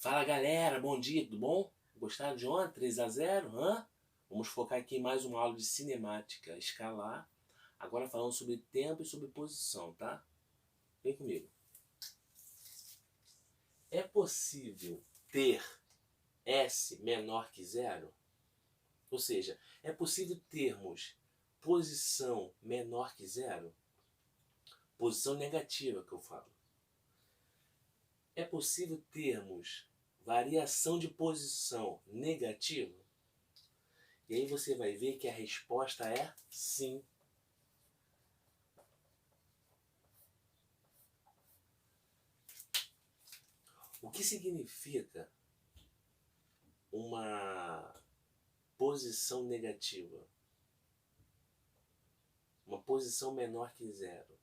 Fala galera, bom dia, tudo bom? Gostaram de ontem? 3-0? Hã? Vamos focar aqui em mais uma aula de cinemática escalar. Agora falando sobre tempo e sobre posição, tá? Vem comigo. É possível ter S menor que zero? Ou seja, é possível termos posição menor que zero? Posição negativa que eu falo. É possível termos variação de posição negativa? E aí você vai ver que a resposta é sim. O que significa uma posição negativa? Uma posição menor que zero.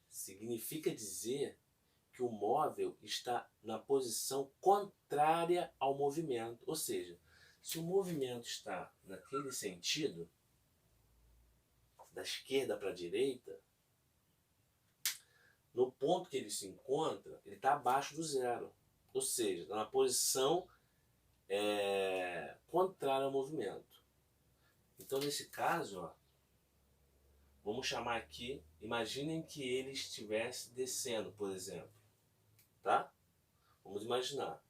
Significa dizer que o móvel está na posição contrária ao movimento. Ou seja, se o movimento está naquele sentido, da esquerda para a direita, no ponto que ele se encontra, ele está abaixo do zero. Ou seja, está na posição contrária ao movimento. Então, nesse caso, ó, vamos chamar aqui, imaginem que ele estivesse descendo, por exemplo. Tá? Vamos imaginar.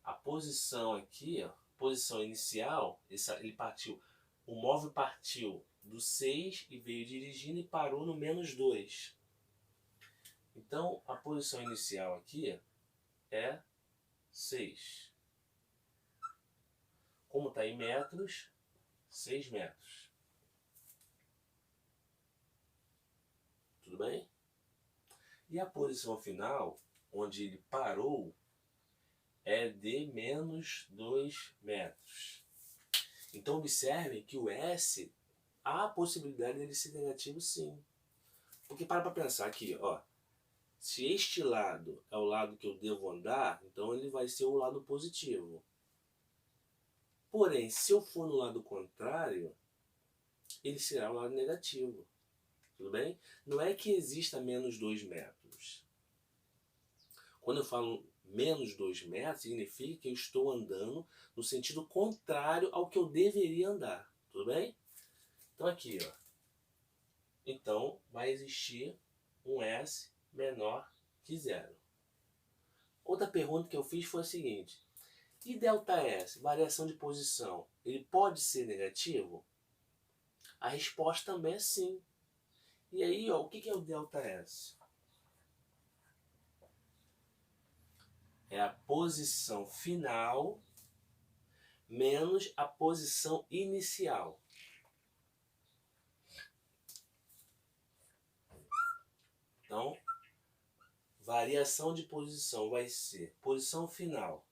A posição aqui, ó, posição inicial, ele partiu, o móvel partiu do 6 e veio dirigindo e parou no -2. Então, a posição inicial aqui é 6. Como está em metros, 6 metros. Tudo bem? E a posição final, onde ele parou, é de -2 metros. Então observem que o S, há a possibilidade dele ser negativo sim. Porque para pensar aqui, ó, se este lado é o lado que eu devo andar, então ele vai ser o lado positivo. Porém, se eu for no lado contrário, ele será o lado negativo. Tudo bem? Não é que exista -2 metros. Quando eu falo -2 metros, significa que eu estou andando no sentido contrário ao que eu deveria andar. Tudo bem? Então aqui, ó. Então vai existir um S menor que zero. Outra pergunta que eu fiz foi a seguinte: e ΔS, variação de posição, ele pode ser negativo? A resposta também é sim. E aí, ó, o que é o ΔS? É a posição final menos a posição inicial. Então, variação de posição vai ser posição final,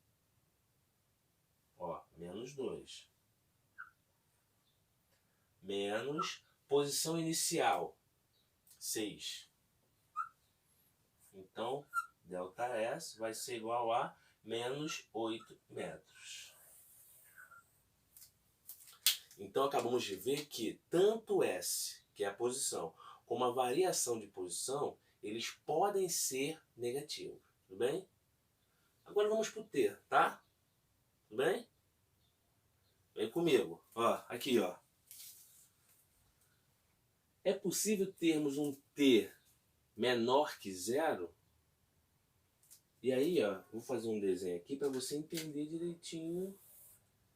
ó, -2, menos posição inicial, 6. Então, ΔS vai ser igual a -8 metros. Então, acabamos de ver que tanto S, que é a posição, como a variação de posição, eles podem ser negativos. Tudo bem? Agora vamos para o T, tá? Tudo bem? Vem comigo. Ó, aqui, ó. É possível termos um T menor que zero? E aí, ó, vou fazer um desenho aqui para você entender direitinho.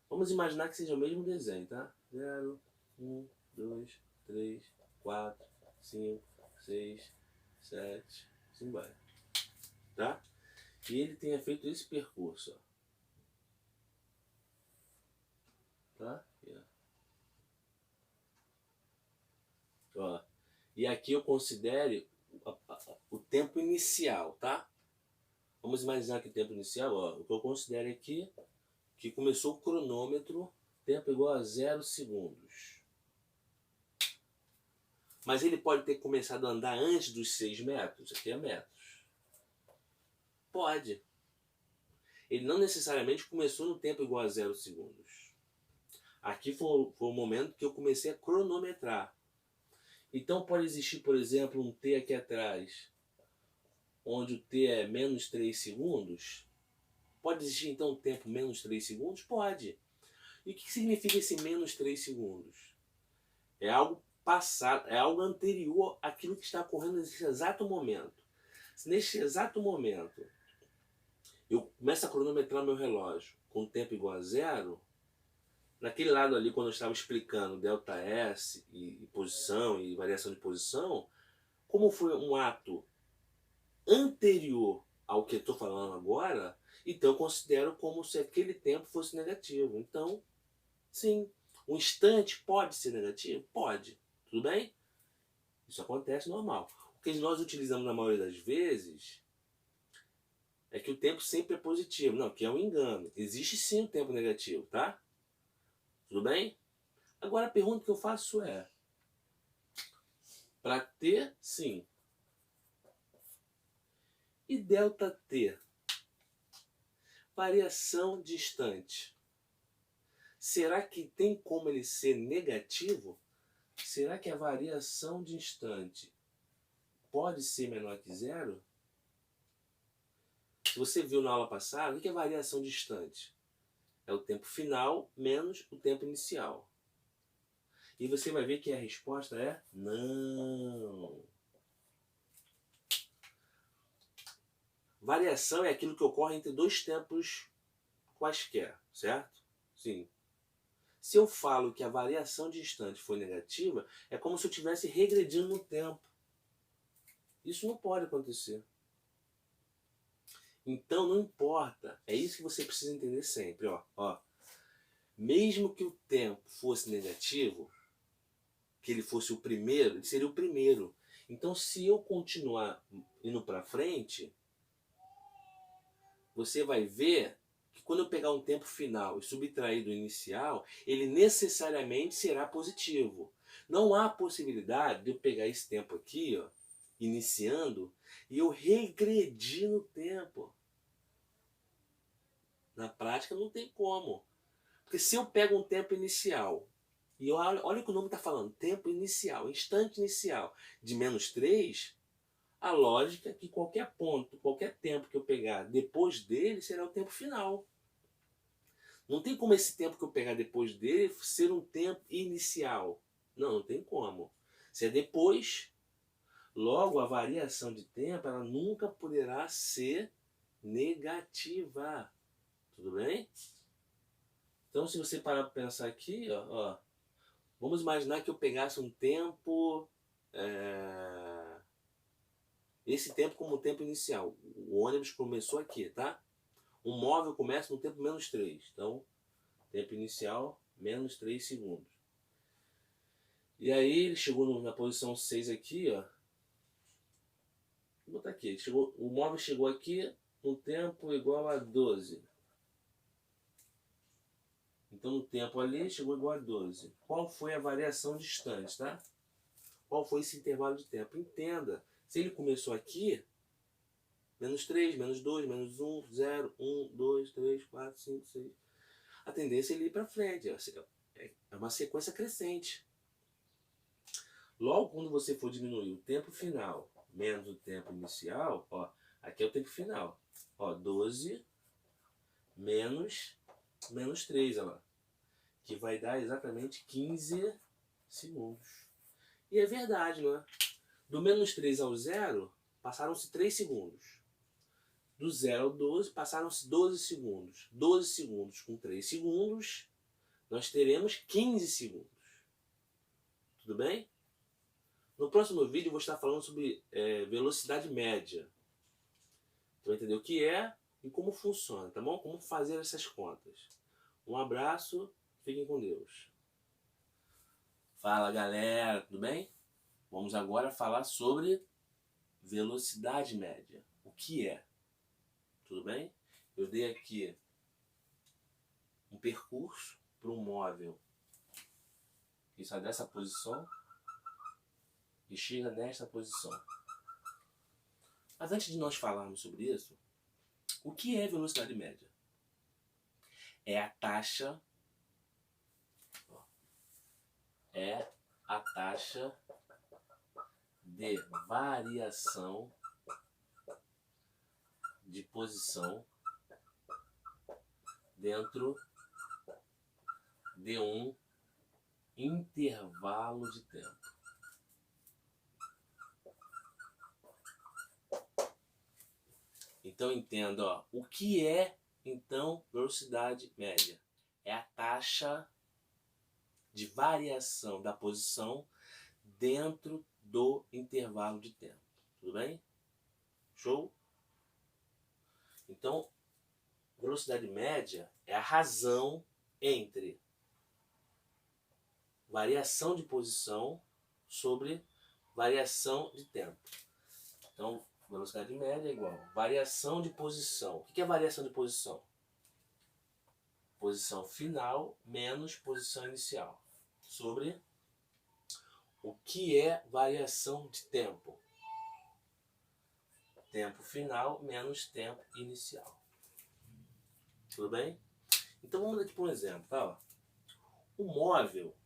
Vamos imaginar que seja o mesmo desenho, tá? 0, 1, 2, 3, 4, 5, 6, 7, assim vai. Tá? E ele tenha feito esse percurso, ó. Tá? Ó. E aqui eu considere o tempo inicial, tá? Vamos imaginar que o tempo inicial, ó, o que eu considero aqui, que começou o cronômetro, tempo igual a 0 segundos. Mas ele pode ter começado a andar antes dos 6 metros, aqui é metros. Pode. Ele não necessariamente começou no tempo igual a 0 segundos. Aqui foi o momento que eu comecei a cronometrar. Então pode existir, por exemplo, um T aqui atrás onde o t é menos 3 segundos? Pode existir então um tempo menos 3 segundos? Pode. E o que significa esse menos 3 segundos? É algo passado, é algo anterior àquilo que está ocorrendo nesse exato momento. Se neste exato momento eu começo a cronometrar meu relógio com tempo igual a zero, naquele lado ali, quando eu estava explicando ΔS e posição e variação de posição, como foi um ato anterior ao que eu estou falando agora, então eu considero como se aquele tempo fosse negativo. Então, sim, um instante pode ser negativo? Pode. Tudo bem? Isso acontece normal. O que nós utilizamos na maioria das vezes é que o tempo sempre é positivo. Não, que é um engano. Existe sim um tempo negativo, tá? Tudo bem? Agora a pergunta que eu faço é: para t, sim. E ΔT? Variação de instante. Será que tem como ele ser negativo? Será que a variação de instante pode ser menor que zero? Se você viu na aula passada, o que é variação de instante? É o tempo final menos o tempo inicial. E você vai ver que a resposta é não. Variação é aquilo que ocorre entre dois tempos quaisquer, certo? Sim. Se eu falo que a variação de instante foi negativa, é como se eu estivesse regredindo no tempo. Isso não pode acontecer. Então não importa. É isso que você precisa entender sempre. Ó. Mesmo que o tempo fosse negativo, que ele fosse o primeiro, ele seria o primeiro. Então se eu continuar indo para frente, você vai ver que quando eu pegar um tempo final e subtrair do inicial, ele necessariamente será positivo. Não há possibilidade de eu pegar esse tempo aqui, ó, iniciando, e eu regredir no tempo. Na prática não tem como. Porque se eu pego um tempo inicial, e olha o que o nome está falando, tempo inicial, instante inicial de menos 3, a lógica é que qualquer ponto, qualquer tempo que eu pegar depois dele será o tempo final. Não tem como esse tempo que eu pegar depois dele ser um tempo inicial. Não tem como. Se é depois, logo a variação de tempo ela nunca poderá ser negativa. Tudo bem? Então se você parar para pensar aqui, ó, vamos imaginar que eu pegasse um tempo... esse tempo como tempo inicial. O ônibus começou aqui, tá? Um móvel começa no tempo menos 3. Então, tempo inicial, menos 3 segundos. E aí ele chegou na posição 6 aqui, ó. Vou botar aqui. O móvel chegou aqui no tempo igual a 12. Então no tempo ali chegou igual a 12. Qual foi a variação de instantes, tá? Qual foi esse intervalo de tempo? Entenda. Se ele começou aqui, menos 3, menos 2, menos 1, 0, 1, 2, 3, 4, 5, 6. A tendência é ele ir para frente. É uma sequência crescente. Logo, quando você for diminuir o tempo final menos o tempo inicial, ó, aqui é o tempo final. Ó, 12 menos 3, olha lá, que vai dar exatamente 15 segundos. E é verdade, não é? Do menos 3 ao 0, passaram-se 3 segundos. Do 0 ao 12, passaram-se 12 segundos. 12 segundos com 3 segundos, nós teremos 15 segundos. Tudo bem? No próximo vídeo eu vou estar falando sobre velocidade média. Você vai entender o que é e como funciona, tá bom? Como fazer essas contas. Um abraço, fiquem com Deus. Fala galera, tudo bem? Vamos agora falar sobre velocidade média. O que é? Tudo bem? Eu dei aqui um percurso para um móvel que sai dessa posição e chega nesta posição. Mas antes de nós falarmos sobre isso, o que é velocidade média? É a taxa de variação de posição dentro de um intervalo de tempo. Então entenda, ó, o que é então velocidade média? É a taxa de variação da posição dentro do intervalo de tempo. Tudo bem? Show? Então, velocidade média é a razão entre variação de posição sobre variação de tempo. Então, velocidade média é igual a variação de posição. O que é variação de posição? Posição final menos posição inicial. Sobre o que é variação de tempo? Tempo final menos tempo inicial. Tudo bem? Então vamos aqui para um exemplo, tá? O móvel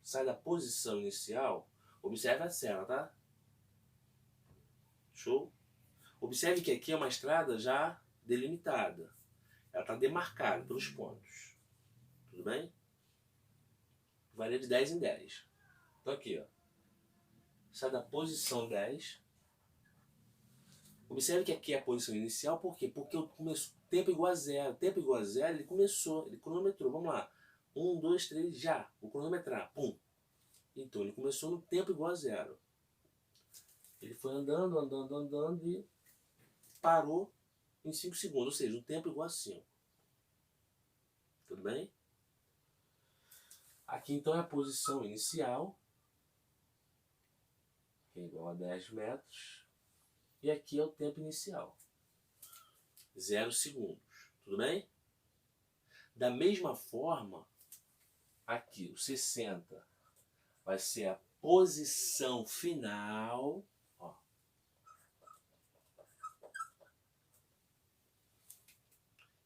sai da posição inicial, observe a cena, tá? Show? Observe que aqui é uma estrada já delimitada. Ela está demarcada pelos pontos. Tudo bem? Varia de 10 em 10. Então aqui, ó. Sai da posição 10. Observe que aqui é a posição inicial, por quê? Porque o tempo igual a zero. Tempo igual a zero, ele começou, ele cronometrou. Vamos lá. 1, 2, 3, já. Vou cronometrar. Pum. Então, ele começou no tempo igual a zero. Ele foi andando, andando, andando e parou em 5 segundos. Ou seja, o tempo igual a 5. Tudo bem? Aqui, então, é a posição inicial, que é igual a 10 metros. E aqui é o tempo inicial. 0 segundos. Tudo bem? Da mesma forma, aqui o 60 vai ser a posição final. Ó.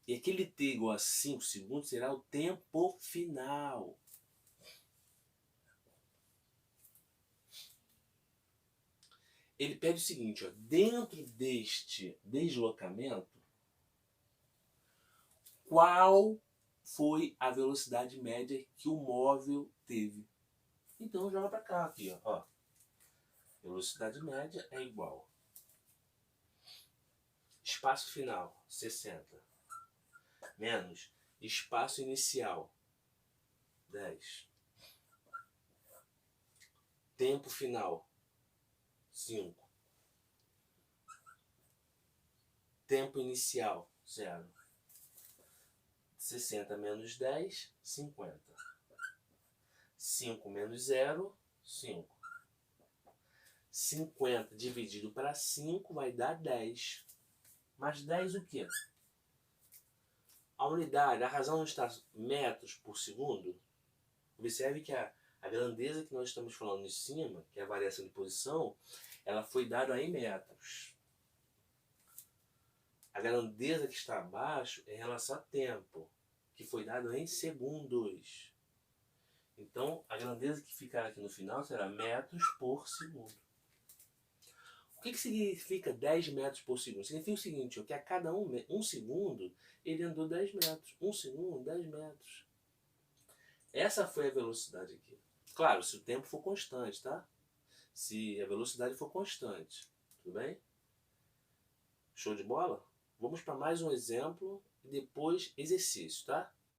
E aquele t igual a 5 segundos será o tempo final. Ele pede o seguinte, ó, dentro deste deslocamento, qual foi a velocidade média que o móvel teve? Então joga para cá aqui, ó. Velocidade média é igual espaço final 60 menos espaço inicial 10, tempo final 5, tempo inicial 0. 60 menos 10, 50. 5 menos 0, 5. 50 dividido para 5 vai dar 10. Mas 10 o quê? A unidade, a razão não está metros por segundo. Observe que a grandeza que nós estamos falando em cima, que é a variação de posição, ela foi dada em metros. A grandeza que está abaixo é em relação a tempo, que foi dado em segundos. Então, a grandeza que ficará aqui no final será metros por segundo. O que significa 10 metros por segundo? Significa o seguinte, que a cada um segundo, ele andou 10 metros. 1 segundo, 10 metros. Essa foi a velocidade aqui. Claro, se o tempo for constante, tá? Se a velocidade for constante. Tudo bem? Show de bola? Vamos para mais um exemplo e depois exercício, tá?